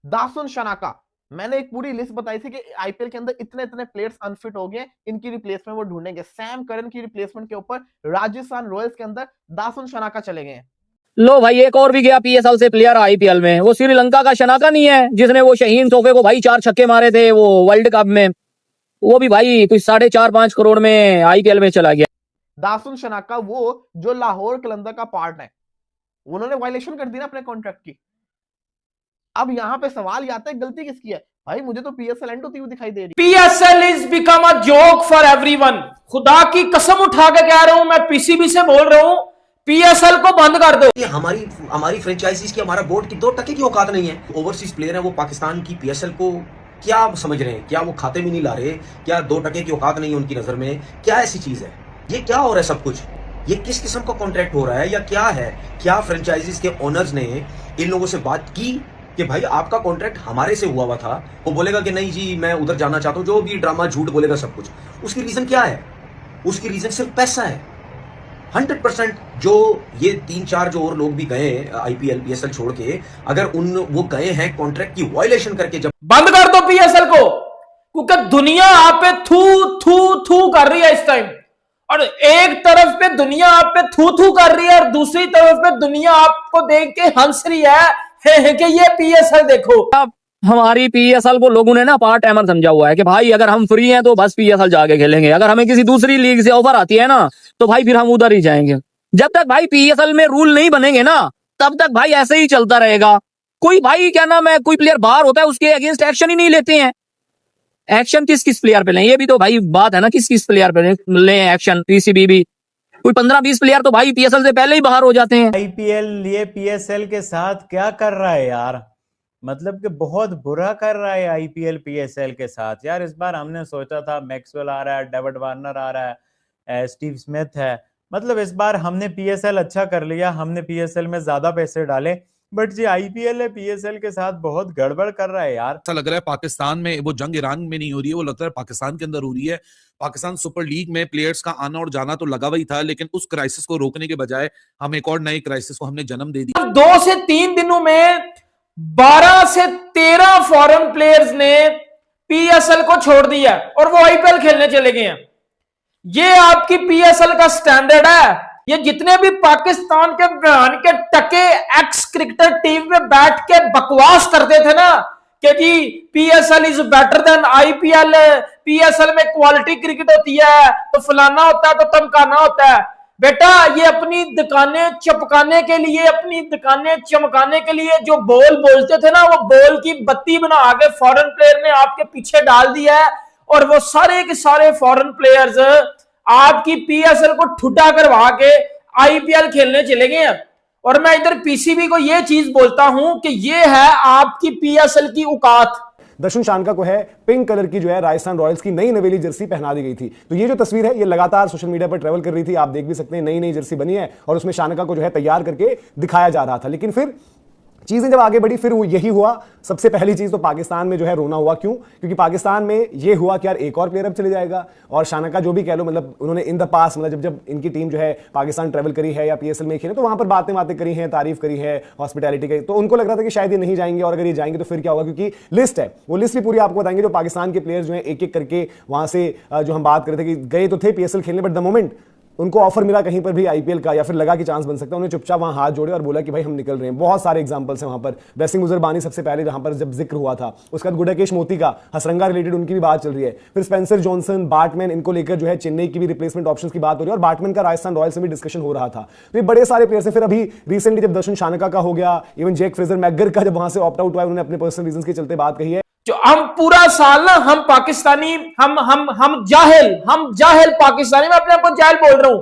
दासुन शनाका, मैंने एक पूरी लिस्ट बताई थी कि आईपीएल के अंदर इतने इतने प्लेयर्स अनफिट हो गए, इनकी रिप्लेसमेंट वो ढूंढेंगे। सैम करन की रिप्लेसमेंट के ऊपर राजस्थान रॉयल्स के अंदर दासुन शनाका चले गए। लो भाई, एक और भी गया पीएसएल से प्लेयर आईपीएल में, वो श्रीलंका का शनाका नहीं है जिसने वो शहीन तोहफे को भाई 4 छक्के मारे थे वो वर्ल्ड कप में, वो भी भाई कुछ 4.5-5 करोड़ में आईपीएल में चला गया। दासुन शनाका वो जो लाहौर कलंदर का पार्ट है, उन्होंने वायलेशन कर दी ना अपने कॉन्ट्रैक्ट की। अब यहां पे सवाल आता है गलती किसकी है? भाई मुझे तो पीएसएल एंड होती हुई दिखाई दे रही। PSL is become a joke for everyone. खुदा की कसम उठा के कह रहा हूं, मैं पीसीबी से बोल रहा हूं, पीएसएल को बंद कर दो। ये हमारी फ्रेंचाइजीज की, हमारा बोर्ड की 2 टके की औकात नहीं है। ओवरसीज प्लेयर है वो पाकिस्तान की पीएसएल को क्या समझ रहे हैं? क्या वो खाते में नहीं ला रहे? क्या 2 टके की औकात नहीं है उनकी नजर में? क्या ऐसी चीज है? ये क्या हो रहा है सब कुछ? ये किस किस्म का कॉन्ट्रैक्ट हो रहा है या क्या है? क्या फ्रेंचाइजीज के ओनर्स ने इन लोगों से बात की कि भाई आपका कॉन्ट्रैक्ट हमारे से हुआ था? वो बोलेगा कि नहीं जी मैं उधर जाना चाहता हूं, जो भी ड्रामा झूठ बोलेगा सब कुछ। उसकी रीजन क्या है? उसकी रीजन सिर्फ पैसा है। 100% जो ये 3-4 जो और लोग भी गए आईपीएल पीएसएल छोड़ के, अगर वो गए हैं कॉन्ट्रैक्ट की वायलेशन करके, जब बंद कर दो पीएसएल को, क्योंकि दुनिया आप पे थू थू थू कर रही है इस टाइम। और एक तरफ पे दुनिया आप पे थू थू कर रही है और दूसरी तरफ पे दुनिया आपको देख के हंस रही है कि ये पीएसएल देखो। अब हमारी पीएसएल को लोगों ने ना पार्ट टाइमर समझा हुआ है कि भाई अगर हम फ्री हैं तो बस पीएसएल जाके खेलेंगे, अगर हमें किसी दूसरी लीग से ऑफर आती है ना तो भाई फिर हम उधर ही जाएंगे। जब तक भाई पीएसएल में रूल नहीं बनेंगे ना तब तक भाई ऐसे ही चलता रहेगा। कोई भाई क्या नाम है, कोई प्लेयर बाहर होता है उसके अगेंस्ट एक्शन ही नहीं लेते हैं। एक्शन किस किस प्लेयर पे लें, ये भी तो भाई बात है ना, किस किस प्लेयर पे लें एक्शन। पीसीबी भी कोई 15-20 प्लेयर तो भाई पीएसएल से पहले ही बाहर हो जाते हैं। आईपीएल ये पीएसएल के साथ क्या कर रहा है यार, मतलब कि बहुत बुरा कर रहा है आईपीएल पीएसएल के साथ यार। इस बार हमने सोचा था मैक्सवेल आ रहा है, डेविड वार्नर आ रहा है, स्टीव स्मिथ है, मतलब इस बार हमने पीएसएल अच्छा कर लिया, हमने पीएसएल में ज्यादा पैसे डाले। बट जी आईपीएल है पीएसएल के साथ बहुत गड़बड़ कर रहा है यार। ऐसा लग रहा है पाकिस्तान में वो जंग ईरान में नहीं हो रही है, वो लगता है पाकिस्तान के अंदर हो रही है। पाकिस्तान सुपर लीग में प्लेयर्स का आना और जाना तो लगा हुआ था, लेकिन उस क्राइसिस को रोकने के बजाय हम एक और नए क्राइसिस को हमने जन्म दे दिया। 2 से 3 दिनों में 12 से 13 फॉरेन प्लेयर्स ने पीएसएल को छोड़ दिया और वो आईपीएल खेलने चले गए हैं। ये आपकी पीएसएल का स्टैंडर्ड है? ये जितने भी पाकिस्तान के बहन के टके एक्स क्रिकेटर टीम में बैठ के बकवास करते थे ना कि ji PSL is better than IPL, PSL में क्वालिटी क्रिकेट होती है तो फलाना होता है तो तमकाना होता है। बेटा ये अपनी दुकानें चपकाने के लिए, अपनी दुकानें चमकाने के लिए जो बोल बोलते थे ना, वो बोल की बत्ती बना के फॉरेन प्लेयर ने आपके पीछे डाल दिया है और वो सारे के सारे फॉरेन प्लेयर्स आपकी पीएसएल को ठुटा करवा के आईपीएल खेलने चले गए हैं। और मैं इधर पीसीबी को यह चीज बोलता हूं कि यह है आपकी पीएसएल की औकात। दर्शन शानका को है पिंक कलर की जो है राजस्थान रॉयल्स की नई नवेली जर्सी पहना दी गई थी। तो ये जो तस्वीर है ये लगातार सोशल मीडिया पर ट्रेवल कर रही थी, आप देख भी सकते हैं नई नई जर्सी बनी है और उसमें शानका को जो है तैयार करके दिखाया जा रहा था। लेकिन फिर चीजें जब आगे बढ़ी फिर यही हुआ। सबसे पहली चीज तो पाकिस्तान में जो है रोना हुआ। क्यों? क्योंकि पाकिस्तान में ये हुआ कि यार एक और प्लेयर अब चले जाएगा। और शानका जो भी कह लो, मतलब उन्होंने इन द पास, मतलब जब इनकी टीम जो है पाकिस्तान ट्रेवल करी है या पीएसएल में खेले तो वहां पर बातें करी हैं, तारीफ करी है हॉस्पिटैलिटी की, तो उनको लग रहा था कि शायद ये नहीं जाएंगे। और अगर ये जाएंगे तो फिर क्या होगा, क्योंकि लिस्ट है, वो लिस्ट भी पूरी आपको बताएंगे जो पाकिस्तान के प्लेयर्स जो है एक एक करके वहां से जो हम बात कर रहे थे कि गए तो थे पीएसएल खेलने, बट द मोमेंट उनको ऑफर मिला कहीं पर भी आईपीएल का या फिर लगा कि चांस बन सकता है, उन्होंने चुपचाप वहां हाथ जोड़े और बोला कि भाई हम निकल रहे हैं। बहुत सारे एग्जांपल्स हैं वहां पर। ब्लेसिंग मुजरबानी सबसे पहले जहां पर जब जिक्र हुआ था, उसके बाद गुडाकेश मोती का हसरंगा रिलेटेड उनकी भी बात चल रही है। फिर स्पेंसर जॉनसन, बाटमैन, इनको लेकर जो है चेन्नई की भी रिप्लेसमेंट ऑप्शंस की बात हो रही है और बाटमैन का राजस्थान रॉयल्स में भी डिस्कशन हो रहा था। तो ये बड़े सारे प्लेयर्स हैं। फिर अभी रिसेंटली जब दर्शन शानका का हो गया, इवन जैक फ्रेजर मैकगर का जब वहां से ऑप्ट आउट हुआ, उन्होंने अपने पर्सनल रीजंस के चलते बात कही है। जो हम पूरा साल ना हम पाकिस्तानी हम जाहिल पाकिस्तानी, मैं अपने आप को जाहिल बोल रहा हूं,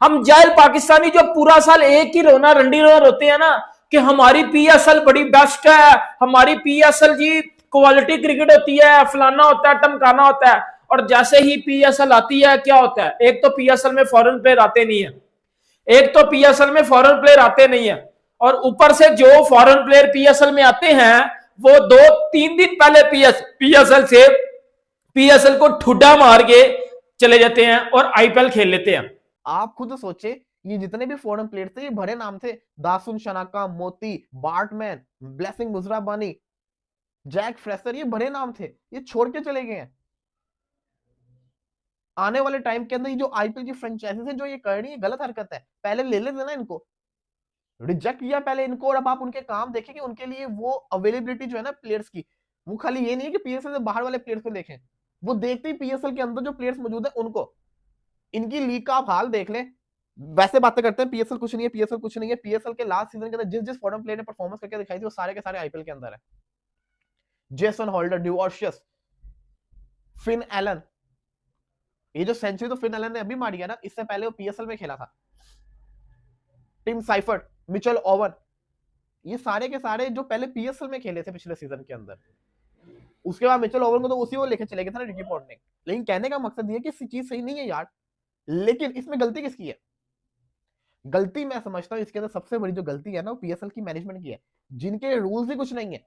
हम जाहिल पाकिस्तानी जो पूरा साल एक ही रोना रंडी रोते हैं ना कि हमारी पीएसएल बड़ी बेस्ट है, हमारी पीएसएल जी क्वालिटी क्रिकेट होती है, फलाना होता है, टमकाना होता है। और जैसे ही पीएसएल आती है क्या होता है? एक तो पीएसएल में फॉरेन प्लेयर आते नहीं है, और ऊपर से जो फॉरेन प्लेयर पीएसएल में आते हैं वो 2-3 दिन पहले पीएसएल को ठुड्डा मार के चले जाते हैं और आईपीएल खेल लेते हैं। आप खुद सोचे, ये जितने भी फॉरेन प्लेयर थे ये भरे नाम थे। Dasun Shanaka, Motie, Baartman, Blessing Muzarabani, Jake Fraser, ये बड़े नाम थे, ये छोड़ के चले गए हैं। आने वाले टाइम के अंदर ये जो आईपीएल की फ्रेंचाइजीज है जो ये कर रही है, गलत हरकत है। पहले ले लेते ना इनको, रिजेक्ट किया पहले इनको, और अब आप उनके काम देखें कि उनके लिए वो अवेलेबिलिटी जो है ना प्लेयर्स की, वो खाली ये नहीं है कि पीएसएल से बाहर वाले प्लेयर्स को देखें, वो देखते ही पीएसएल के अंदर जो प्लेयर्स मौजूद है उनको। इनकी लीग का आप हाल देख लें, वैसे बातें करते हैं पीएसएल कुछ नहीं है, पीएसएल कुछ नहीं है। पीएसएल के लास्ट सीजन के अंदर जिस फॉरेन प्लेयर ने परफॉर्मेंस करके दिखाई थी वो सारे के सारे आईपीएल के अंदर है। जेसन होल्डर, डिवॉर्शियस, फिन एलन, ये जो सेंचुरी तो फिन एलन ने अभी मारी है ना, इससे पहले वो पीएसएल में खेला था। टिम साइफर्ट, मिचेल ओवन, ये सारे के सारे जो पहले पीएसएल में खेले थे पिछले सीजन के अंदर। उसके बाद मिचेल ओवन को तो उसी वो लेके चले गए थे ना रिकी पॉन्टिंग। लेकिन कहने का मकसद ये कि चीज सही नहीं है यार, लेकिन इसमें गलती किसकी है? गलती मैं समझता हूँ इसके अंदर सबसे बड़ी जो गलती है ना वो पीएसएल की मैनेजमेंट की है, जिनके रूल्स ही कुछ नहीं है।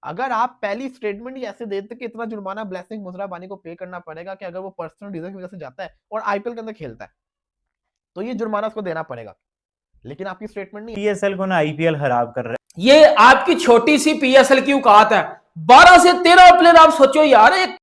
अगर आप पहली स्टेटमेंट ही ऐसे देते कि इतना जुर्माना ब्लेसिंग मुजराबानी को पे करना पड़ेगा कि अगर वो पर्सनल रीजन की वजह से जाता है और आईपीएल के अंदर खेलता है तो ये जुर्माना उसको देना पड़ेगा, लेकिन आपकी स्टेटमेंट नहीं। पीएसएल को ना आईपीएल खराब कर रहे हैं। ये आपकी छोटी सी पीएसएल की औकात है, 12 से 13 प्लेयर। आप सोचो यार, एक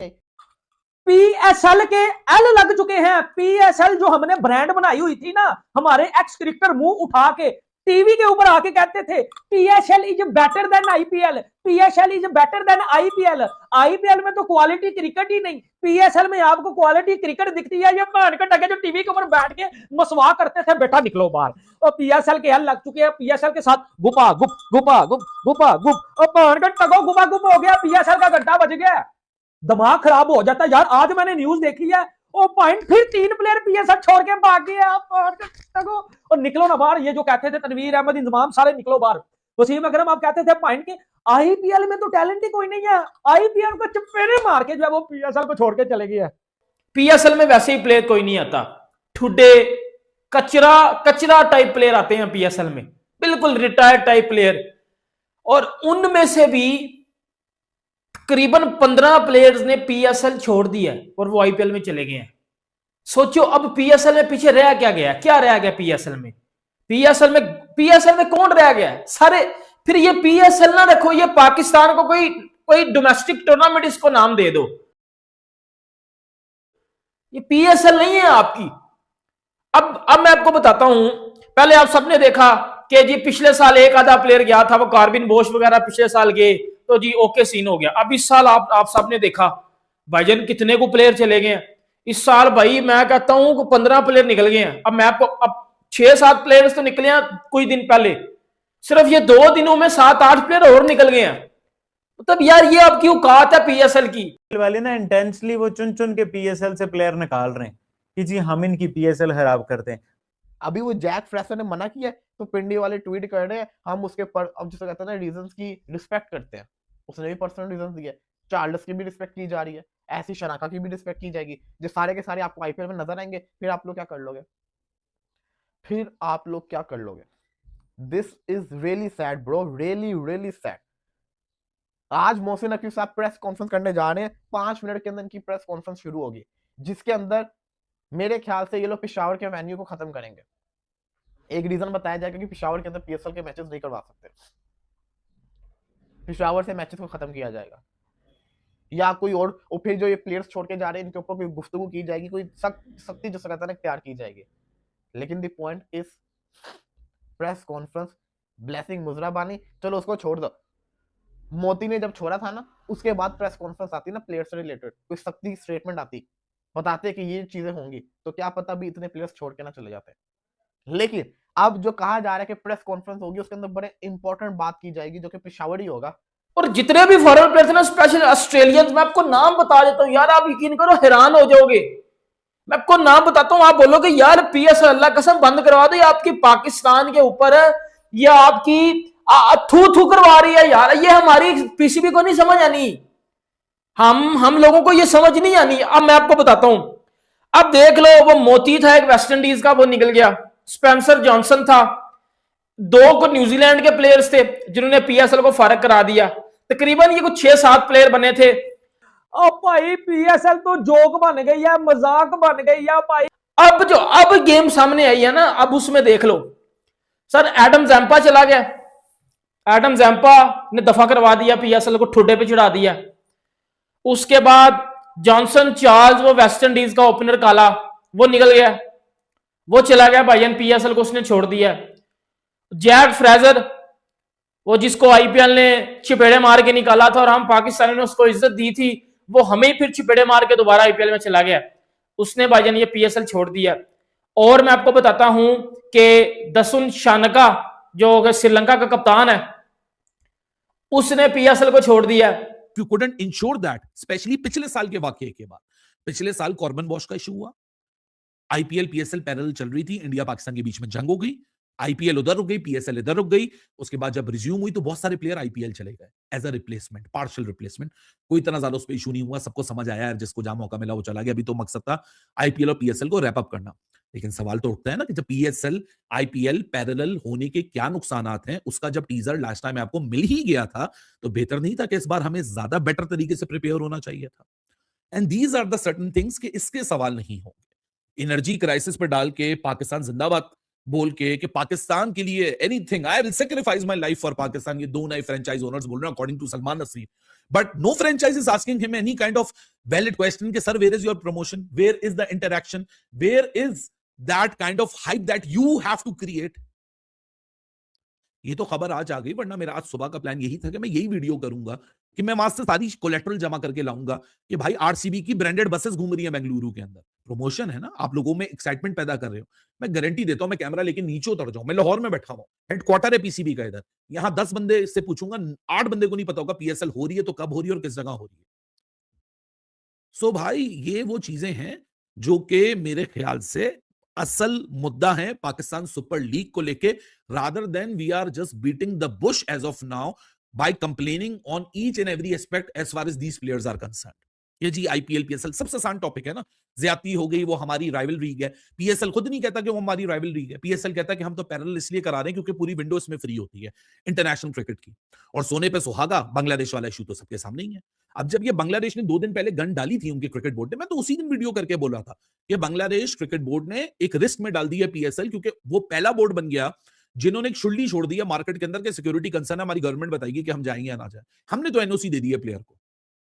पीएसएल के एल लग चुके हैं। पीएसएल जो हमने ब्रांड बनाई हुई थी ना, हमारे एक्स क्रिकेटर मुंह उठा के टीवी के ऊपर आके कहते थे PSL is better than IPL, PSL is better than IPL. IPL में तो क्वालिटी क्रिकेट ही नहीं, पीएसएल में आपको क्वालिटी क्रिकेट दिखती है। ये मान के टके जो टीवी के ऊपर बैठ के मसवा करते थे, बेटा निकलो बाहर। और पीएसएल के एल लग चुके हैं। पीएसएल के साथ गुपा गुप गुपा गुप गुपा गुप, और मान के टको गुपा गुप हो गया, पीएसएल का घंटा बज गया। दिमाग खराब हो जाता है यार। आज मैंने न्यूज देखी है, ओ पॉइंट फिर 3 प्लेयर पीएसएल छोड़ के भाग गए। और निकलो ना बाहर। ये जो कहते थे तनवीर अहमद, इंतजाम, सारे निकलो बाहर। वसीम अकरम, आप कहते थे पॉइंट के आईपीएल में तो टैलेंट ही कोई नहीं है, आईपीएल को चपेड़े मार के जो है वो पीएसएल को छोड़ के चले गए। पीएसएल में वैसे ही प्लेयर कोई नहीं आता, ठुड्डे कचरा टाइप प्लेयर आते हैं पीएसएल में, बिल्कुल रिटायर्ड टाइप प्लेयर। और उनमें से भी तकरीबन 15 प्लेयर्स ने पीएसएल छोड़ दिया और वो आईपीएल में चले गए हैं। सोचो अब पीएसएल में पीछे रह क्या गया, क्या रह गया पीएसएल में? पीएसएल में कौन रह गया? सारे। फिर ये पीएसएल ना रखो, ये पाकिस्तान को कोई डोमेस्टिक टूर्नामेंट इसको नाम दे दो। ये पीएसएल नहीं है आपकी। अब मैं आपको बताता हूं। पहले आप सबने देखा कि जी पिछले साल एक आधा प्लेयर गया था, वो कार्बिन बोश वगैरह पिछले साल गए तो जी ओके सीन हो गया। अब इस साल आप सबने देखा भाईजान कितने को प्लेयर चले गए हैं इस साल। भाई मैं कहता हूं 15 प्लेयर निकल गए हैं। अब मैं आपको, अब 6-7 प्लेयर्स तो निकले हैं कुछ दिन पहले, सिर्फ ये 2 दिनों में 7-8 प्लेयर और निकल गए हैं। मतलब यार ये आपकी औकात है पीएसएल की। वाले ना इंटेंशनली वो चुन चुन के पीएसएल से प्लेयर निकाल रहे हैं कि जी हम इनकी पीएसएल खराब करते हैं। अभी वो जैक फ्रेशर ने मना किया है तो पिंडी वाले ट्वीट कर रहे हैं हम उसके पर, अब जिसे कहते हैं ना, रीजंस की रिस्पेक्ट करते हैं। उसने भी पर्सनल रीजंस दिए, चार्ल्स की भी रिस्पेक्ट की जा रही है, ऐसी शनाका की भी रिस्पेक्ट की जाएगी। जो सारे के सारे आपको आईपीएल में नजर आएंगे, फिर आप लोग क्या कर लोगे? फिर आप लोग क्या कर लोगे? This is really sad bro, really really sad. आज मोहसिन नकवी साहब प्रेस कॉन्फ्रेंस करने जा रहे हैं, 5 मिनट के अंदर इनकी प्रेस कॉन्फ्रेंस शुरू होगी, जिसके अंदर मेरे ख्याल से ये लोग पिशावर के वेन्यू को खत्म करेंगे। एक रीजन बताया जाएगा कि पिशावर के अंदर पीएसएल के मैचेस नहीं करवा सकते, पिशावर से मैचेस को खत्म किया जाएगा, या कोई और फिर जो ये प्लेयर्स छोड़ के जा रहे हैं इनके ऊपर कोई गुफ्तगू की जाएगी, कोई सख्ती जो सकता है तैयार की जाएगी। लेकिन the point is press conference, blessing Muzarabani, चलो उसको छोड़ दो। मोती ने जब छोड़ा था ना, उसके बाद प्रेस कॉन्फ्रेंस आती ना प्लेयर्स से रिलेटेड, कोई सख्ती स्टेटमेंट आती, बताते कि ये चीजें होंगी, तो क्या पता भी इतने प्लेयर्स छोड़ के ना चले जाते। लेकिन अब जो कहा जा रहा है कि प्रेस कॉन्फ्रेंस होगी, उसके अंदर बड़े इंपॉर्टेंट बात की जाएगी जो कि पिशावर ही होगा। और जितने भी फॉरेन प्लेयर थे ना, स्पेशल ऑस्ट्रेलियंस, मैं आपको नाम बता देता हूं यार, आप यकीन करो हैरान हो जाओगे। मैं आपको नाम बताता हूं, आप बोलोगे यार पीएसएल अल्लाह कसम बंद करवा दो, आपकी पाकिस्तान के ऊपर ये आपकी थू थू करवा रही है यार। ये हमारी पीसीबी को नहीं समझ आनी, हम लोगों को ये समझ नहीं आनी। अब मैं आपको बताता हूं, अब देख लो, वो मोती था एक वेस्ट इंडीज का, वो निकल गया। स्पेंसर जॉनसन था, 2 को न्यूजीलैंड के प्लेयर्स थे जिन्होंने पीएसएल को फारग करा दिया। तकरीबन ये कुछ 6-7 प्लेयर बने थे। अब भाई पीएसएल तो जोक बन गई है, मजाक बन गई है भाई। अब गेम सामने आई है ना, अब उसमें देख लो सर, एडम जैम्पा चला गया, एडम जैम्पा ने दफा करवा दिया, पीएसएल को ठुड्डे पे चढ़ा दिया। उसके बाद जॉनसन चार्ल्स, वो वेस्ट इंडीज का ओपनर काला, वो निकल गया, वो चला गया भाईजान, पीएसएल को उसने छोड़ दिया। जैक फ्रेजर, वो जिसको आईपीएल ने चिपेड़े मार के निकाला था और हम पाकिस्तानी ने उसको इज्जत दी थी, वो हमें फिर चिपेड़े मार के दोबारा आईपीएल में चला गया, उसने भाईजान ये पीएसएल छोड़ दिया। और मैं आपको बताता हूं कि दसुन शानका जो श्रीलंका का कप्तान है, उसने पीएसएल को छोड़ दिया। You couldn't ensure that, specially पिछले साल के वाकये के बाद। पिछले साल कॉर्बन बॉश का इशू हुआ, आईपीएल पीएसएल पैरेलल चल रही थी, इंडिया पाकिस्तान के बीच में जंग हो गई, आईपीएल उधर रुक गई, पीएसएल इधर रुक गई। उसके बाद जब रिज्यूम हुई तो बहुत सारे प्लेयर आईपीएल चले गए as a replacement, partial replacement. कोई इतना ज्यादा उस पर इशू नहीं हुआ, सबको समझ आया यार, जिसको जहां मौका मिला वो चला गया। अभी तो मकसद था आईपीएल और पीएसएल को रैप अप करना। लेकिन सवाल तो उठता है ना कि जब पीएसएल आईपीएल पैरेलल होने के क्या नुकसानात हैं, उसका जब टीजर लास्ट टाइम आपको मिल ही गया था तो बेहतर नहीं था कि इस बार हमें ज्यादा बेटर तरीके से प्रिपेयर होना चाहिए था। And these are the certain things कि इसके सवाल नहीं होंगे। एनर्जी क्राइसिस पर डाल के पाकिस्तान जिंदाबाद बोल के कि पाकिस्तान के लिए anything, I will sacrifice my life for Pakistan, ये दो नए फ्रेंचाइज ओनर्स बोल रहे हैं according to Salman Nasreen. But no franchise is asking him any kind of valid question कि sir where is your promotion, where is the interaction, where is that kind of hype that you have to create. ये तो खबर आज आ गई, वरना मेरा आज सुबह का प्लान यही था कि मैं यही वीडियो करूंगा कि मैं वहां से सारी कोलेट्रल जमा करके लाऊंगा कि भाई आरसीबी की ब्रांडेड बसेस घूम रही है बेंगलुरु के अंदर, प्रमोशन है ना, आप लोगों में एक्साइटमेंट पैदा कर रहे हो। मैं गारंटी देता हूं, मैं कैमरा लेके नीचे उतर जाऊं, मैं लाहौर में बैठा हूं, हेडक्वार्टर है पीसीबी का इधर, यहां 10 बंदे से पूछूंगा, 8 बंदे को नहीं पता होगा पीएसएल हो रही है तो कब हो रही है और किस जगह हो रही है। सो भाई ये वो चीजें हैं जो कि मेरे ख्याल से असल मुद्दा है पाकिस्तान सुपर लीग को लेके, rather than we are just beating the bush as of now by complaining on each and every aspect as far as these players are concerned. ये जी आईपीएल पीएसएल सबसे आसान टॉपिक है ना, ज्यादती हो गई, वो हमारी राइवल लीग है। पीएसएल खुद नहीं कहता कि वो हमारी राइवल लीग है, पीएसएल कहता है कि हम तो पैरेलल इसलिए करा रहे हैं क्योंकि पूरी विंडो इसमें फ्री होती है इंटरनेशनल क्रिकेट की। और सोने पे सुहागा, बांग्लादेश वाला इशू तो सबके सामने ही है। अब जब ये बांग्लादेश ने 2 दिन पहले गन डाली थी उनके क्रिकेट बोर्ड ने, मैं तो उसी दिन वीडियो करके बोला था कि बांग्लादेश क्रिकेट बोर्ड ने एक रिस्क में डाल दी है पीएसएल, क्योंकि वो पहला बोर्ड बन गया जिन्होंने एक शुल्डी छोड़ दी है मार्केट के अंदर के सिक्योरिटी कंसर्न है, हमारी गवर्नमेंट बताएगी कि हम जाएंगे या ना जाए। हमने तो एनओसी दे दी है प्लेयर को।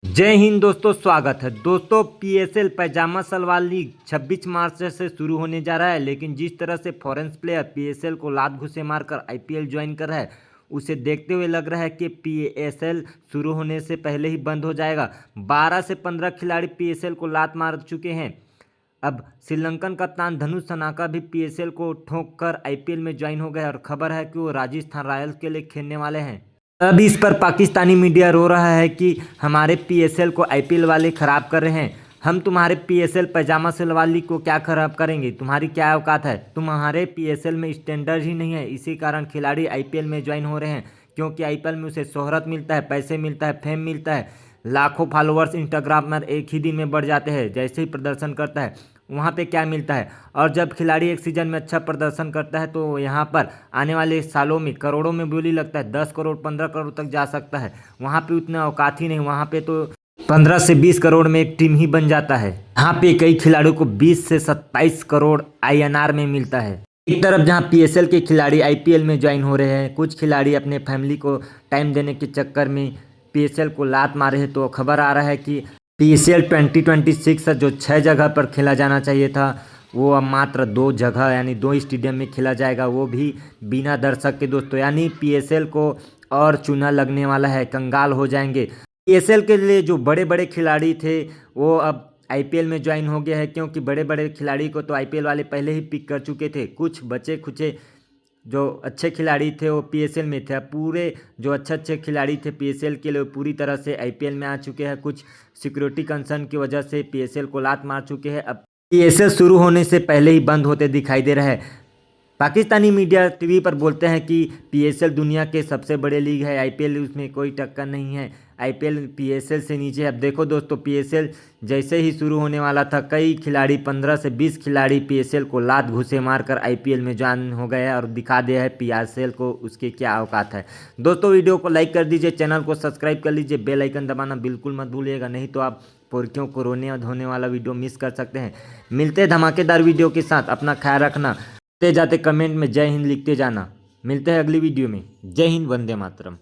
जय हिंद दोस्तों, स्वागत है दोस्तों। पीएसएल पैजामा सलवार लीग 26 मार्च से शुरू होने जा रहा है, लेकिन जिस तरह से फॉरेन प्लेयर पीएसएल को लात घुसे मारकर आईपीएल ज्वाइन कर रहा है, उसे देखते हुए लग रहा है कि पीएसएल शुरू होने से पहले ही बंद हो जाएगा। 12 से 15 खिलाड़ी पीएसएल को लात मार चुके हैं। अब श्रीलंकन कप्तान धनुष सनाका भी पीएसएल को ठोक कर आईपीएल में ज्वाइन हो गए और खबर है कि वो राजस्थान रॉयल्स के लिए खेलने वाले हैं। अब इस पर पाकिस्तानी मीडिया रो रहा है कि हमारे पीएसएल को आईपीएल वाले खराब कर रहे हैं। हम तुम्हारे पीएसएल पैजामा सलवार लीग को क्या खराब करेंगे, तुम्हारी क्या औकात है, तुम्हारे पीएसएल में स्टैंडर्ड ही नहीं है। इसी कारण खिलाड़ी आईपीएल में ज्वाइन हो रहे हैं, क्योंकि आईपीएल में उसे शोहरत मिलता है, पैसे मिलता है, फेम मिलता है, लाखों फॉलोअर्स इंस्टाग्राम में एक ही दिन में बढ़ जाते हैं जैसे ही प्रदर्शन करता है। वहाँ पे क्या मिलता है, और जब खिलाड़ी एक सीजन में अच्छा प्रदर्शन करता है तो यहाँ पर आने वाले सालों में करोड़ों में बोली लगता है, 10 करोड़ 15 करोड़ तक जा सकता है। वहाँ पे उतना औकात ही नहीं, वहाँ पे तो 15 से 20 करोड़ में एक टीम ही बन जाता है। यहाँ पे कई खिलाड़ियों को 20 से 27 करोड़ INR में मिलता है। एक तरफ जहाँ पीएसएल के खिलाड़ी आईपीएल में ज्वाइन हो रहे हैं, कुछ खिलाड़ी अपने फैमिली को टाइम देने के चक्कर में पीएसएल को लात मारे हैं, तो खबर आ रहा है कि पीएसएल 2026 जो 6 जगह पर खेला जाना चाहिए था, वो अब मात्र 2 जगह यानी 2 स्टेडियम में खेला जाएगा, वो भी बिना दर्शक के दोस्तों। यानी पीएसएल को और चूना लगने वाला है, कंगाल हो जाएंगे। पीएसएल के लिए जो बड़े बड़े खिलाड़ी थे वो अब आईपीएल में ज्वाइन हो गया है, क्योंकि बड़े बड़े खिलाड़ी को तो आईपीएल वाले पहले ही पिक कर चुके थे। कुछ बचे खुचे जो अच्छे खिलाड़ी थे वो पीएसएल में थे। अब पूरे जो अच्छे खिलाड़ी थे पीएसएल के लिए पूरी तरह से आईपीएल में आ चुके हैं। कुछ सिक्योरिटी कंसर्न की वजह से पीएसएल को लात मार चुके हैं। अब पीएसएल शुरू होने से पहले ही बंद होते दिखाई दे रहा है। पाकिस्तानी मीडिया टीवी पर बोलते हैं कि पीएसएल दुनिया के सबसे बड़े लीग है, आईपीएल उसमें कोई टक्कर नहीं है, आईपीएल पीएसएल से नीचे है। अब देखो दोस्तों, पीएसएल जैसे ही शुरू होने वाला था, कई खिलाड़ी 15 से 20 खिलाड़ी पीएसएल को लात घुसे मारकर आईपीएल में ज्वाइन हो गए हैं और दिखा दिया है पीएसएल को उसके क्या औकात है। दोस्तों वीडियो को लाइक कर दीजिए, चैनल को सब्सक्राइब कर लीजिए, बेल आइकन दबाना बिल्कुल मत भूलिएगा, नहीं तो आप पोर्कियों को रोने धोने वाला वीडियो मिस कर सकते हैं। मिलते हैं धमाकेदार वीडियो के साथ, अपना ख्याल रखना। जाते कमेंट में जय हिंद लिखते जाना। मिलते हैं अगली वीडियो में। जय हिंद, वंदे मातरम।